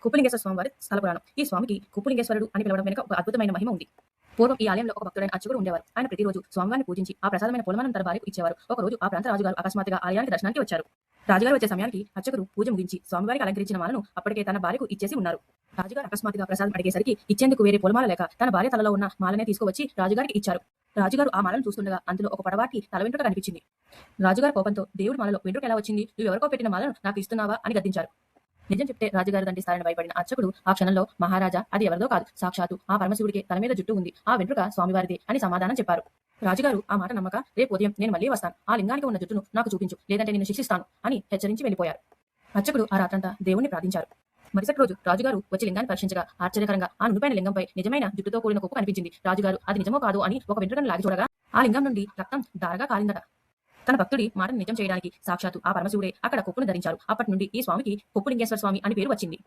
కుప్పలింగేశ్వర స్వామి వారి స్థల పురాణం. ఈ స్వామికి కుప్పలింగేశ్వరుడు అని పిలవడం వెనుక ఒక అద్భుతమైన మహిమ ఉంది. పూర్వం ఈ ఆలయంలో ఒక భక్తుడైన అర్చకుడు ఉండేవారు. ఆయన ప్రతిరోజు స్వామివారిని పూజించి ఆ ప్రసాదమైన పొలమానం తన భార్యకు ఇచ్చేవారు. ఒక రోజు ఆ ప్రాంత రాజుగారు అకస్మాత్తుగా ఆలయానికి దర్శనానికి వచ్చారు. రాజుగారు వచ్చే సమయానికి అర్చకుడు పూజ ముగించి స్వామివారికి అలంకరించిన మాలను అప్పటికే తన భార్యకు ఇచ్చేసి ఉన్నారు. రాజుగారు అకస్మాత్తుగా ప్రసాదం అడిగేసరికి ఇచ్చేందుకు వేరే పొలమాల లేక తన భార్య తలలో ఉన్న మాలనే తీసుకువచ్చి రాజుగారికి ఇచ్చారు. రాజుగారు ఆ మాలను చూస్తుండగా అందులో ఒక పొడవాటి తల వెంట్రుక కనిపించింది. రాజుగారు కోపంతో దేవుడి మాలలో వెంట్రుక ఎలా వచ్చింది, నువ్వు ఎవరికో పెట్టిన మాలను నాకు ఇస్తున్నావా అని గద్దించారు. నిజం చెప్తే రాజుగారు దండిస్తారని భయపడిన అర్చకుడు ఆ క్షణంలో మహారాజా, అది ఎవరిదో కాదు, సాక్షాత్తు ఆ పరమశివుడికి తల మీద జుట్టు ఉంది, ఆ వెంట్రుక స్వామివారిదే అని సమాధానం చెప్పారు. రాజుగారు ఆ మాట నమ్మక, రేపు ఉదయం నేను మళ్ళీ వస్తాను, ఆ లింగానికి ఉన్న జుట్టును నాకు చూపించు, లేదంటే నిన్ను శిక్షిస్తాను అని హెచ్చరించి వెళ్లిపోయారు. అర్చకుడు ఆ రాత్రంతా దేవుణ్ణి ప్రార్థించారు. మరుసటి రోజు రాజుగారు వచ్చి లింగాన్ని పరీక్షించగా ఆశ్చర్యకరంగా ఆ నునుపైన లింగంపై నిజమైన జుట్టుతో కూడిన కొప్పు కనిపించింది. రాజుగారు అది నిజమో కాదు అని ఒక వెంట్రుకను లాగి చూడగా ఆ లింగం నుండి రక్తం ధారగా కారిందట. తన భక్తుడి మాటను నిజం చేయడానికి సాక్షాత్తు ఆ పరమశివుడే అక్కడ కొప్పును ధరించారు. అప్పటి నుండి ఈ స్వామికి కొప్పులింగేశ్వర స్వామి అని పేరు వచ్చింది.